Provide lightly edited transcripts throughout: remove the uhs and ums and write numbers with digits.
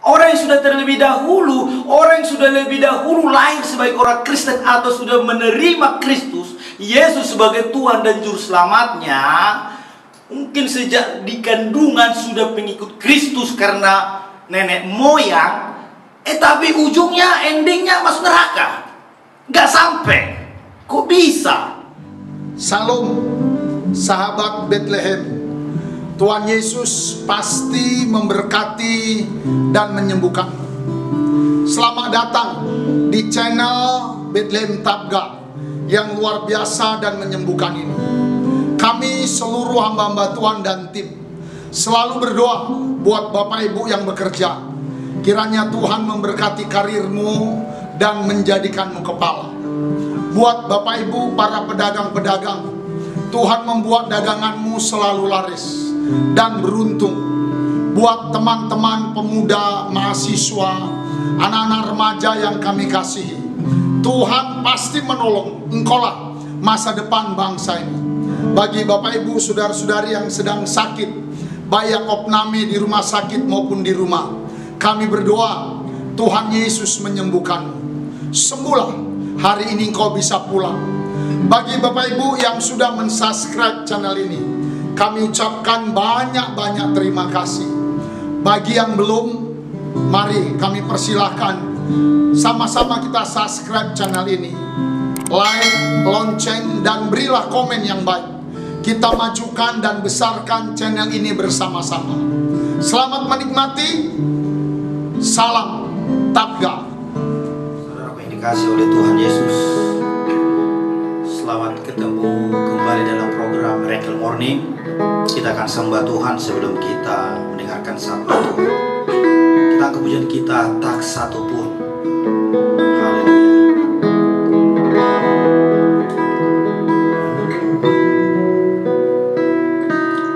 Orang yang sudah terlebih dahulu, orang yang sudah lebih dahulu lahir sebagai orang Kristen atau sudah menerima Kristus Yesus sebagai Tuhan dan Juru Selamatnya, mungkin sejak di kandungan sudah pengikut Kristus karena nenek moyang, tapi ujungnya, endingnya masuk neraka. Gak sampai. Kok bisa? Salam, sahabat Bethlehem. Tuhan Yesus pasti memberkati dan menyembuhkan. Selamat datang di channel Bethlehem Tabga yang luar biasa dan menyembuhkan ini. Kami seluruh hamba-hamba Tuhan dan tim selalu berdoa buat Bapak Ibu yang bekerja. Kiranya Tuhan memberkati karirmu dan menjadikanmu kepala. Buat Bapak Ibu para pedagang-pedagang, Tuhan membuat daganganmu selalu laris dan beruntung. Buat teman-teman pemuda, mahasiswa, anak-anak remaja yang kami kasihi, Tuhan pasti menolong. Engkaulah masa depan bangsa ini. Bagi Bapak Ibu saudara-saudari yang sedang sakit, baik yang opname di rumah sakit maupun di rumah, kami berdoa Tuhan Yesus menyembuhkanmu. Sembuhlah, hari ini engkau bisa pulang. Bagi Bapak Ibu yang sudah mensubscribe channel ini, kami ucapkan banyak-banyak terima kasih. Bagi yang belum, mari kami persilahkan sama-sama kita subscribe channel ini, like, lonceng, dan berilah komen yang baik. Kita majukan dan besarkan channel ini bersama-sama. Selamat menikmati. Salam Tabga. Saudaraku yang dikasih oleh Tuhan Yesus, selamat ketemu kembali dalam program Miracle Morning. Kita akan sembah Tuhan sebelum kita mendengarkan sabda Tuhan. Kita angkat pujian kita, tak satu pun. Haleluya.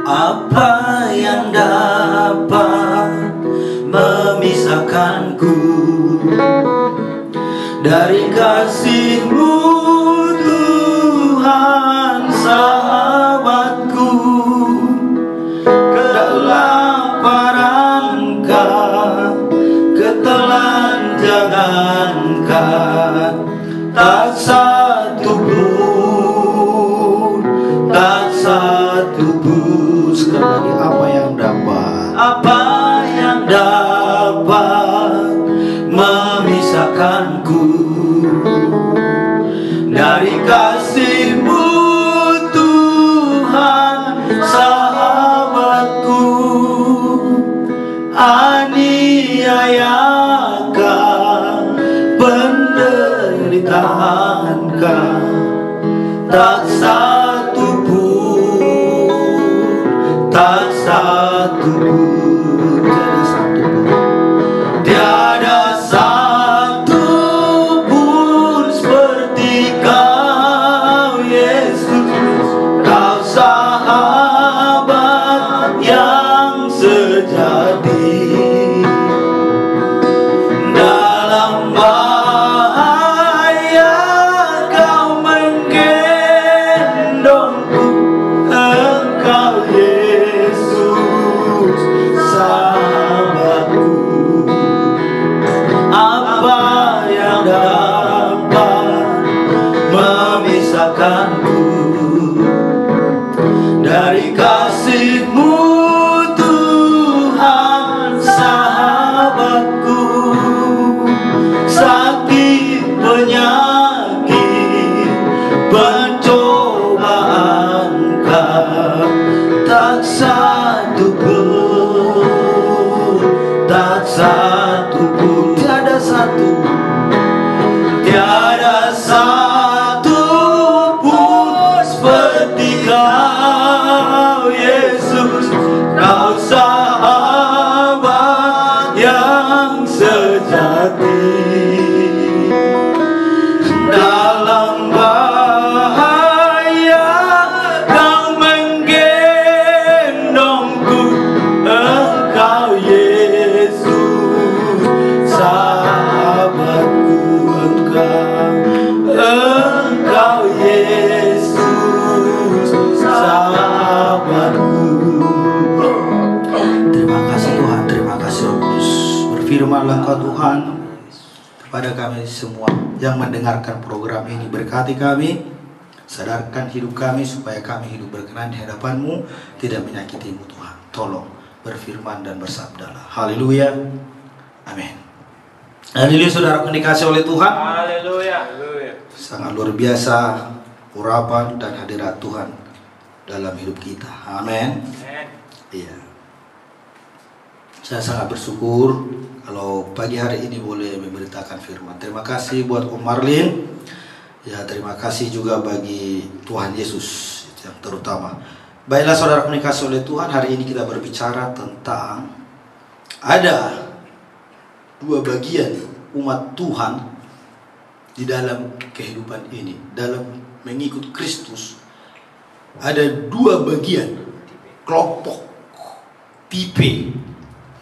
Apa yang dapat memisahkanku dari kasih-Mu, Tuhan sahabatku? Kelaparan, ketelanjangan, tak satu pun, tak satu pun. Sekali lagi, apa yang dapat memisahkanku dari kasih-Mu, Tuhan sahabatku? Aniayakan, penderitaankan, tak satu pun, tak satu pun, tiada satu pun seperti Kau Yesus. Kau sahabat yang sejati. Dalam bahaya Kau menggendongku, Engkau Yesus sahabatku. Apa yang dapat memisahkanku dari kasih-Mu, Tuhan sahabatku? Sakit, penyakit, pencobaan Kau, tak satu pun, tak satu pun, tiada satu, tiada satu pun seperti Kau Yesus. Kau sahabat yang sejati. Dalam bahaya Kau menggendongku, Engkau Yesus sahabatku. Engkau Yesus sahabatku. Terima kasih Tuhan, terima kasih Roh Kudus. Berfirmanlah Kau Tuhan kepada kami semua yang mendengarkan program ini. Berkati kami, sadarkan hidup kami supaya kami hidup berkenan di hadapan-Mu, tidak menyakiti-Mu Tuhan. Tolong berfirman dan bersabdalah. Haleluya. Amin. Haleluya, saudara dikasih oleh Tuhan. Haleluya. Sangat luar biasa urapan dan hadirat Tuhan dalam hidup kita. Amin. Iya. Saya sangat bersyukur kalau pagi hari ini boleh memberitakan firman. Terima kasih buat Om Marlin. Ya, terima kasih juga bagi Tuhan Yesus yang terutama. Baiklah saudara dikasih oleh Tuhan, hari ini kita berbicara tentang ada dua bagian umat Tuhan di dalam kehidupan ini, dalam mengikut Kristus. Ada dua bagian, kelompok, tipe.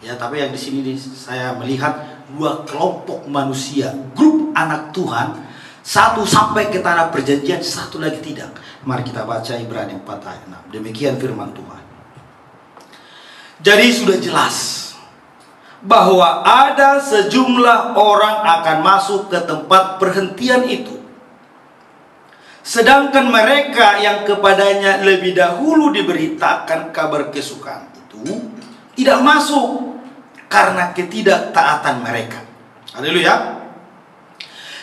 Ya, tapi yang di sini saya melihat dua kelompok manusia, grup anak Tuhan. Satu sampai ke tanah perjanjian, satu lagi tidak. Mari kita baca Ibrani 4 ayat 6. Demikian firman Tuhan. Jadi sudah jelas bahwa ada sejumlah orang akan masuk ke tempat perhentian itu. Sedangkan mereka yang kepadanya lebih dahulu diberitakan kabar kesukaan itu tidak masuk karena ketidaktaatan mereka. Haleluya.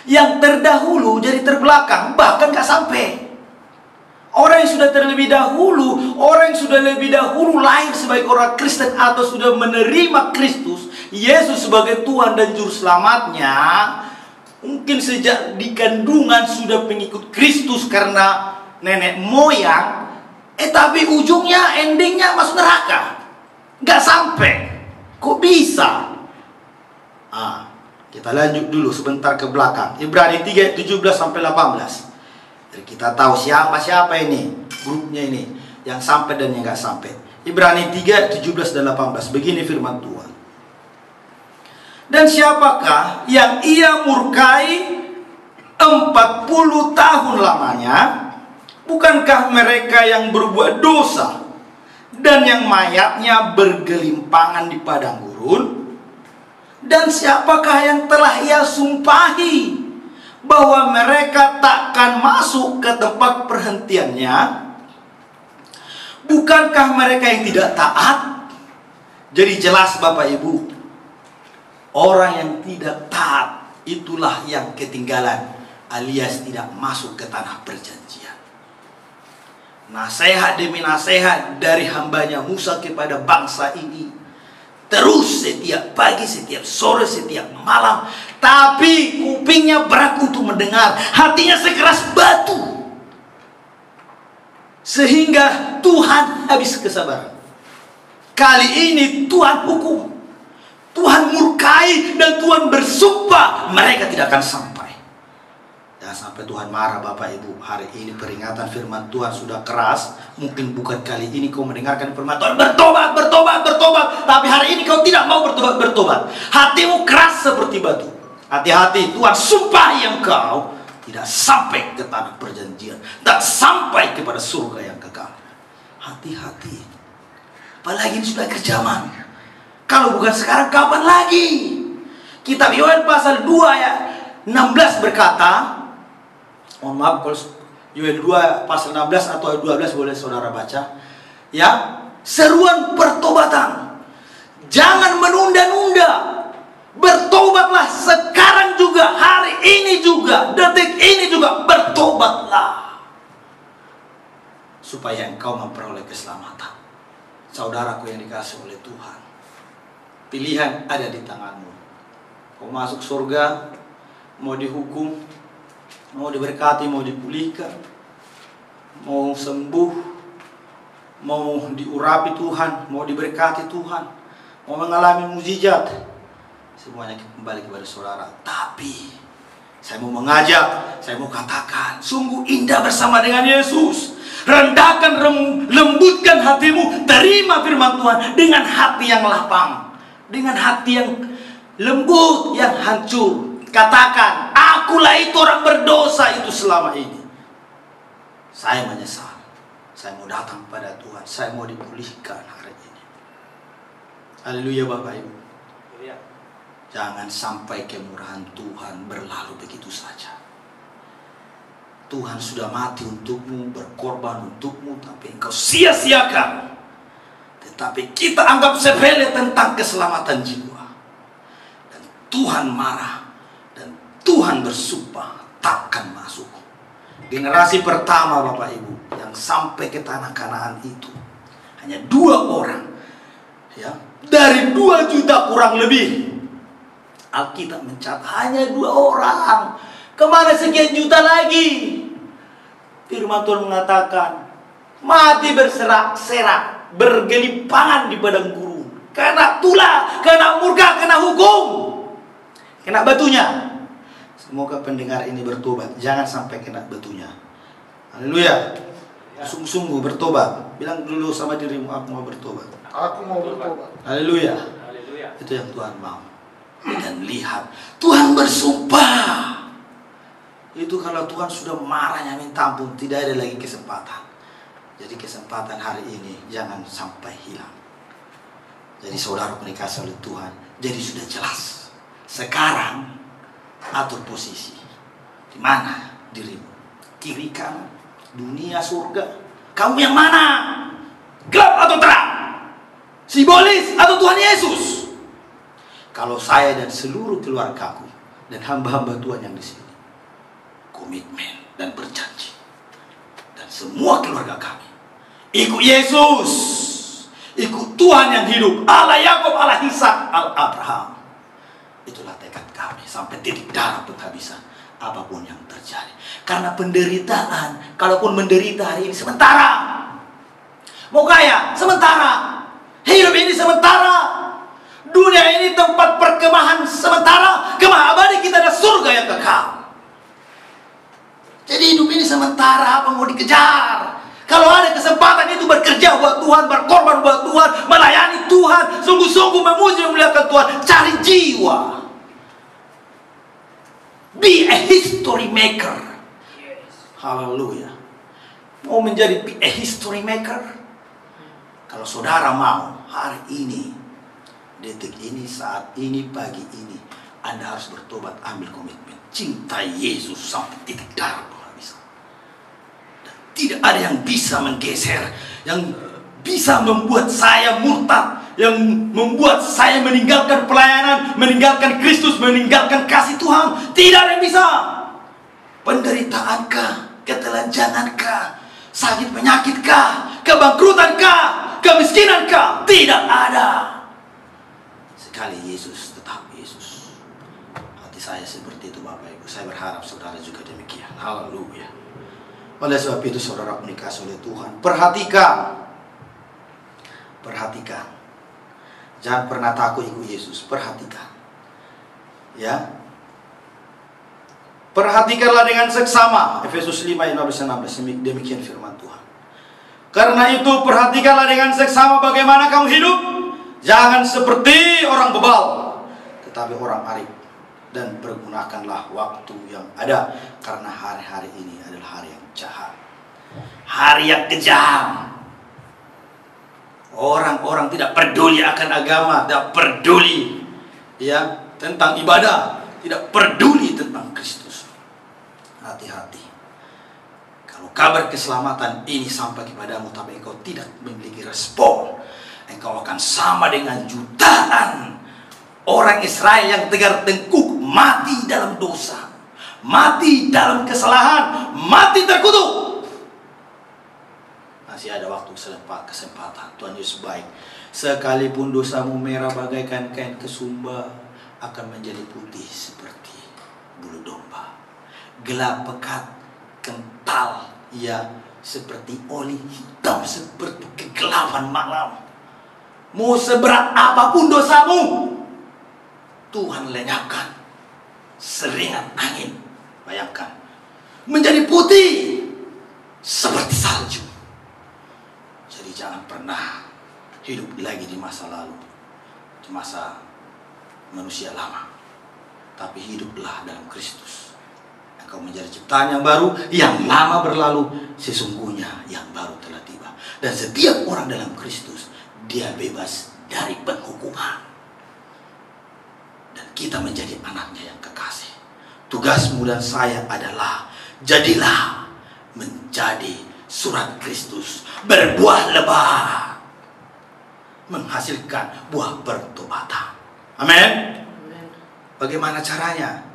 Yang terdahulu jadi terbelakang, bahkan gak sampai. Orang yang sudah terlebih dahulu, orang yang sudah lebih dahulu lahir sebagai orang Kristen atau sudah menerima Kristus Yesus sebagai Tuhan dan Juru Selamatnya, mungkin sejak di kandungan sudah pengikut Kristus karena nenek moyang, tapi ujungnya, endingnya masuk neraka. Gak sampai. Kok bisa? Kita lanjut dulu sebentar ke belakang. Ibrani 3 17 sampai 18. Jadi kita tahu siapa ini, grupnya ini, yang sampai dan yang gak sampai. Ibrani 3 17 dan 18. Begini firman Tuhan. Dan siapakah yang ia murkai 40 tahun lamanya? Bukankah mereka yang berbuat dosa dan yang mayatnya bergelimpangan di padang gurun? Dan siapakah yang telah ia sumpahi bahwa mereka takkan masuk ke tempat perhentiannya? Bukankah mereka yang tidak taat? Jadi jelas Bapak Ibu, orang yang tidak taat itulah yang ketinggalan, alias tidak masuk ke tanah perjanjian. Nasihat demi nasihat dari hambanya Musa kepada bangsa ini, terus setiap pagi, setiap sore, setiap malam. Tapi kupingnya berat untuk mendengar, hatinya sekeras batu. Sehingga Tuhan habis kesabaran. Kali ini Tuhan hukum, Tuhan murkai, dan Tuhan bersumpah mereka tidak akan sampai. Dan sampai Tuhan marah Bapak Ibu. Hari ini peringatan firman Tuhan sudah keras. Mungkin bukan kali ini kau mendengarkan firman Tuhan, bertobat, bertobat, bertobat. Tapi hari ini kau tidak mau bertobat, bertobat. Hatimu keras seperti batu. Hati-hati, Tuhan sumpahi engkau tidak sampai ke tanah perjanjian, tak sampai kepada surga yang kekal. Hati-hati. Apalagi ini sudah akhir zaman. Kalau bukan sekarang, kapan lagi? Kitab Yoel pasal 2 ayat 16 berkata, mohon maaf kalau Yoel 2 pasal 16 atau 12 boleh saudara baca. Ya, seruan pertobatan. Jangan menunda-nunda. Bertobatlah sekarang juga, hari ini juga, detik ini juga, bertobatlah. Supaya engkau memperoleh keselamatan. Saudaraku yang dikasihi oleh Tuhan, pilihan ada di tanganmu. Kau masuk surga, mau dihukum, mau diberkati, mau dipulihkan, mau sembuh, mau diurapi Tuhan, mau diberkati Tuhan, mau mengalami mukjizat, semuanya kembali kepada saudara. Tapi saya mau mengajak, saya mau katakan, sungguh indah bersama dengan Yesus. Rendahkan, lembutkan hatimu, terima firman Tuhan dengan hati yang lapang, dengan hati yang lembut, yang hancur. Katakan, akulah itu orang berdosa itu selama ini. Saya menyesal. Saya mau datang pada Tuhan. Saya mau dipulihkan hari ini. Haleluya Bapak Ibu. Jangan sampai kemurahan Tuhan berlalu begitu saja. Tuhan sudah mati untukmu, berkorban untukmu, tapi engkau sia-siakan. Tetapi kita anggap sepele tentang keselamatan jiwa. Dan Tuhan marah. Dan Tuhan bersumpah takkan masuk. Generasi pertama Bapak Ibu yang sampai ke tanah Kanaan itu hanya 2 orang, ya, dari 2 juta kurang lebih. Alkitab mencatat hanya 2 orang. Kemana sekian juta lagi? Firman Tuhan mengatakan mati berserak-serak, bergelimpangan di padang gurun, kena tulah, kena murka, kena hukum, kena batunya. Semoga pendengar ini bertobat, jangan sampai kena batunya. Haleluya. Sungguh-sungguh bertobat. Bilang dulu sama dirimu, aku mau bertobat. Aku mau bertobat. Haleluya. Itu yang Tuhan mau. Dan lihat, Tuhan bersumpah. Itu kalau Tuhan sudah marahnya minta ampun, tidak ada lagi kesempatan. Jadi kesempatan hari ini jangan sampai hilang. Jadi saudara dikasih oleh Tuhan, jadi sudah jelas. Sekarang atur posisi. Di mana dirimu? Kiri kanan, dunia surga. Kamu yang mana? Gelap atau terang? Simbolis atau Tuhan Yesus? Kalau saya dan seluruh keluargaku dan hamba-hamba Tuhan yang di sini komitmen dan berjanji, dan semua keluarga kami ikut Yesus, ikut Tuhan yang hidup, Allah Yakub, Allah Ishak, Allah Abraham. Itulah tekad kami sampai titik darah penghabisan apapun yang terjadi. Karena penderitaan, kalaupun menderita hari ini sementara, mau kaya sementara, hidup ini sementara, dunia ini tempat perkemahan sementara, kemah abadi kita ada surga yang kekal. Jadi hidup ini sementara, apa mau dikejar? Kalau ada kesempatan itu bekerja buat Tuhan, berkorban buat Tuhan, melayani Tuhan, sungguh-sungguh memuji memuliakan Tuhan, cari jiwa. Be a history maker. Haleluya. Mau menjadi a history maker? Kalau saudara mau hari ini, detik ini, saat ini, pagi ini, Anda harus bertobat, ambil komitmen, cintai Yesus sampai titik darah penghabisan. Dan tidak ada yang bisa menggeser, yang bisa membuat saya murtad, yang membuat saya meninggalkan pelayanan, meninggalkan Kristus, meninggalkan kasih Tuhan. Tidak ada yang bisa. Penderitaankah, ketelanjangankah, sakit penyakitkah, kebangkrutankah, kemiskinankah? Tidak ada. Sekali Yesus, tetap Yesus. Hati saya seperti itu Bapak Ibu. Saya berharap saudara juga demikian. Haleluya. Oleh sebab itu saudara dikasih oleh Tuhan, perhatikan. Perhatikan. Jangan pernah takut ikut Yesus. Perhatikan. Ya. Perhatikanlah dengan seksama. Efesus 5 ayat 15-16. Demikian firman Tuhan. Karena itu perhatikanlah dengan seksama bagaimana kamu hidup. Jangan seperti orang bebal, tetapi orang arif. Dan pergunakanlah waktu yang ada, karena hari-hari ini adalah hari yang jahat, hari yang kejam. Orang-orang tidak peduli akan agama, tidak peduli ya tentang ibadah, tidak peduli tentang Kristus. Hati-hati. Kalau kabar keselamatan ini sampai kepadamu tapi engkau tidak memiliki respon, engkau akan sama dengan jutaan orang Israel yang tegar tengkuk, mati dalam dosa, mati dalam kesalahan, mati terkutuk. Masih ada waktu kesempatan. Tuhan Yesus baik. Sekalipun dosamu merah bagaikan kain kesumba, akan menjadi putih seperti bulu domba. Gelap pekat, kental, ya seperti oli, hitam seperti kegelapan malam. Mau seberat apapun dosamu, Tuhan lenyapkan seringan angin. Bayangkan, menjadi putih seperti salju. Jadi jangan pernah hidup lagi di masa lalu, di masa manusia lama, tapi hiduplah dalam Kristus. Engkau menjadi ciptaan yang baru, yang lama berlalu, sesungguhnya yang baru telah tiba. Dan setiap orang dalam Kristus, dia bebas dari penghukuman. Dan kita menjadi anaknya yang kekasih. Tugasmu dan saya adalah jadilah menjadi surat Kristus, berbuah lebat, menghasilkan buah pertobatan. Amin. Bagaimana caranya?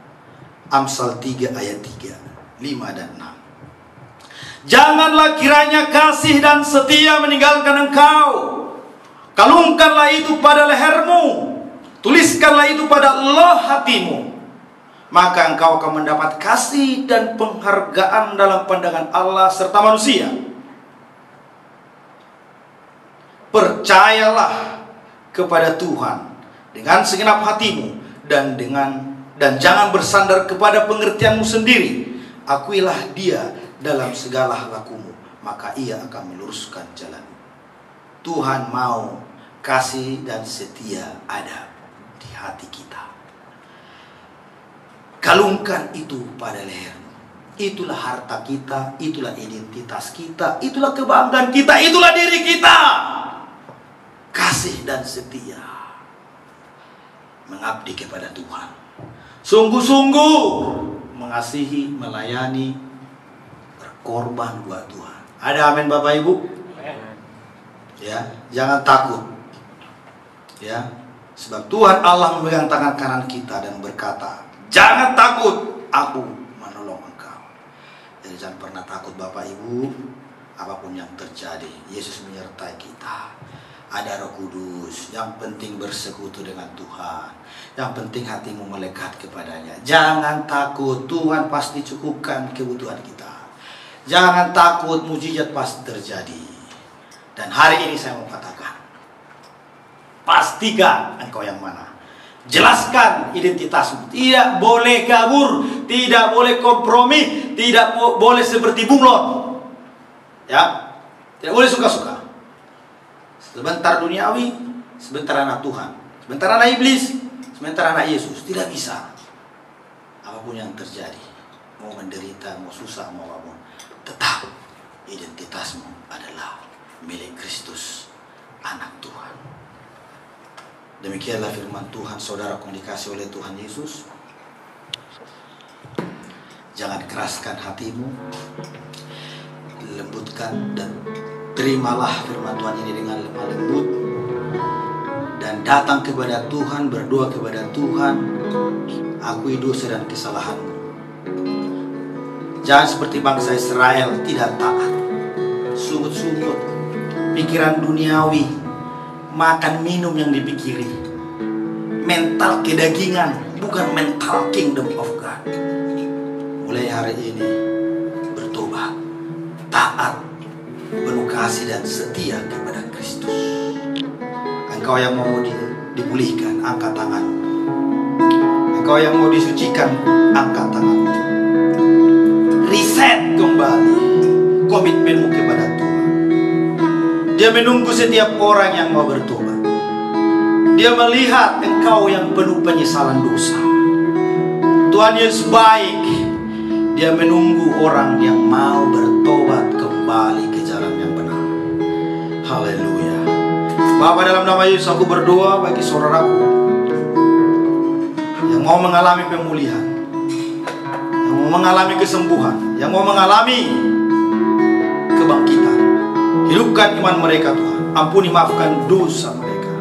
Amsal 3 ayat 3, 5 dan 6. Janganlah kiranya kasih dan setia meninggalkan engkau. Kalungkanlah itu pada lehermu, tuliskanlah itu pada loh hatimu. Maka engkau akan mendapat kasih dan penghargaan dalam pandangan Allah serta manusia. Percayalah kepada Tuhan dengan segenap hatimu dan jangan bersandar kepada pengertianmu sendiri. Akuilah Dia dalam segala lakumu, maka Ia akan meluruskan jalan. Tuhan mau kasih dan setia ada di hati kita. Kalungkan itu pada lehermu. Itulah harta kita, itulah identitas kita, itulah kebanggaan kita, itulah diri kita. Kasih dan setia, mengabdi kepada Tuhan, sungguh-sungguh mengasihi, melayani, berkorban buat Tuhan. Ada amin Bapak Ibu? Ya, jangan takut. Ya, sebab Tuhan Allah memegang tangan kanan kita dan berkata, jangan takut, aku menolong engkau. Jadi jangan pernah takut Bapak Ibu, apapun yang terjadi, Yesus menyertai kita. Ada Roh Kudus, yang penting bersekutu dengan Tuhan, yang penting hatimu melekat kepadanya. Jangan takut, Tuhan pasti cukupkan kebutuhan kita. Jangan takut, mujizat pasti terjadi. Dan hari ini saya mau katakan, pastikan engkau yang mana. Jelaskan identitasmu. Tidak boleh kabur, tidak boleh kompromi, tidak boleh seperti bunglon. Ya, tidak boleh suka-suka. Sebentar duniawi, sebentar anak Tuhan, sebentar anak iblis, sebentar anak Yesus. Tidak bisa. Apapun yang terjadi, mau menderita, mau susah, mau apapun, tetap identitasmu adalah milik Kristus, anak Tuhan. Demikianlah firman Tuhan, saudaraku yang dikasihi oleh Tuhan Yesus. Jangan keraskan hatimu, lembutkan dan terimalah firman Tuhan ini dengan lemah lembut, dan datang kepada Tuhan, berdoa kepada Tuhan, akui dosa dan kesalahanmu. Jangan seperti bangsa Israel, tidak taat, sungut-sungut, pikiran duniawi, makan minum yang dipikiri, mental kedagingan, bukan mental kingdom of God. Mulai hari ini bertobat, taat, penuh kasih dan setia kepada Kristus. Engkau yang mau dipulihkan, angkat tanganmu. Engkau yang mau disucikan, angkat tanganmu. Reset kembali komitmenmu kepada Tuhan. Dia menunggu setiap orang yang mau bertobat. Dia melihat engkau yang penuh penyesalan dosa. Tuhan Yesus baik. Dia menunggu orang yang mau bertobat kembali ke jalan yang benar. Haleluya. Bapa, dalam nama Yesus aku berdoa bagi saudaraku yang mau mengalami pemulihan, yang mau mengalami kesembuhan, yang mau mengalami kebangkitan. Hidupkan iman mereka Tuhan. Ampuni, maafkan dosa mereka.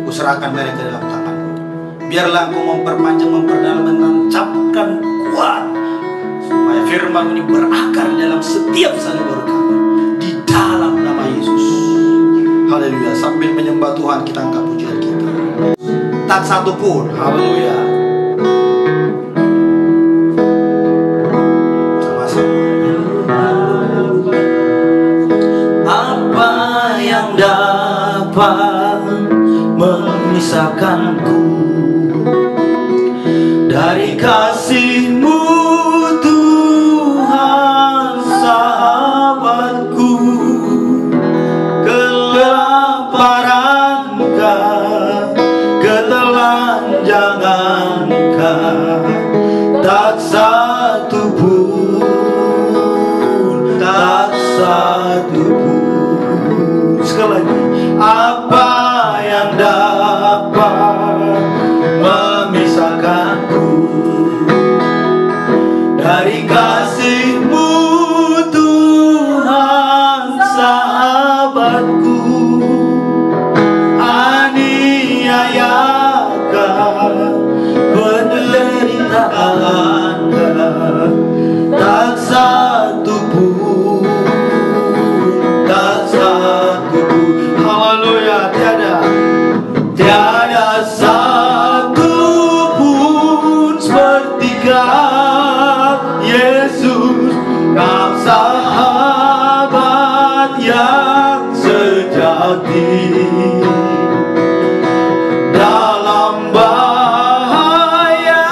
Kuserahkan mereka dalam tangan-Mu. Biarlah Engkau memperpanjang, memperdalam, menancapkan kuat, supaya firman ini berakar dalam setiap saluran kami. Di dalam nama Yesus. Haleluya. Sambil menyembah Tuhan, kita angkat pujian kita. Tak satu pun. Haleluya. Apa yang dapat memisahkanku dari kasih-Mu, Tuhan sahabatku? Kelaparan, ketelanjangan, tak satu pun, tak satu pun. Sekali lagi, apa yang dapat memisahkan memisahkanku dari kasih-Mu Tuhan sahabatku. Aniayakan penderitaan, tak satu pun, tak satu pun. Haleluya, tiada satu pun seperti Kau Yesus, Kau sahabat yang sejati. Dalam bahaya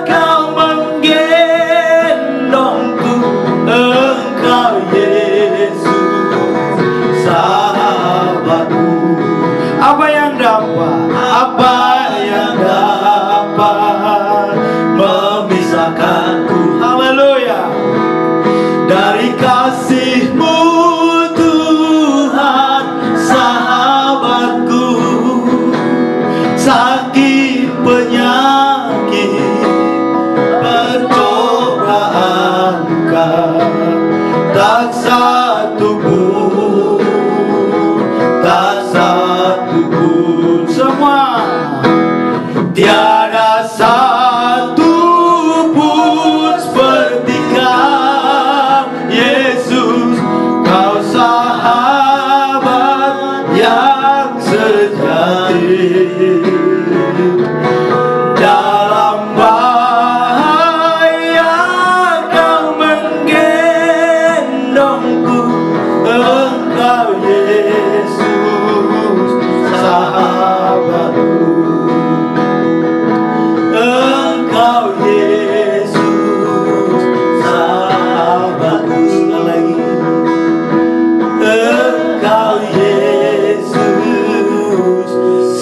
Kau menggendongku, Engkau Yesus sahabatku. Apa yang dapat memisahkanku, haleluya, dari kasih-Mu Tuhan sahabatku. Sakit, penyakit, percobaan Kau, tak satu pun, tak satu pun. Semua, tiada satu pun seperti Kau Yesus, Kau sahabat yang sejati. Dalam bahaya Kau menggendongku, Engkau Yesus sahabatku. Engkau Yesus sahabatku. Sekali lagi, Engkau Yesus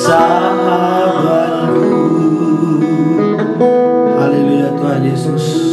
sahabatku. Haleluya Tuhan Yesus.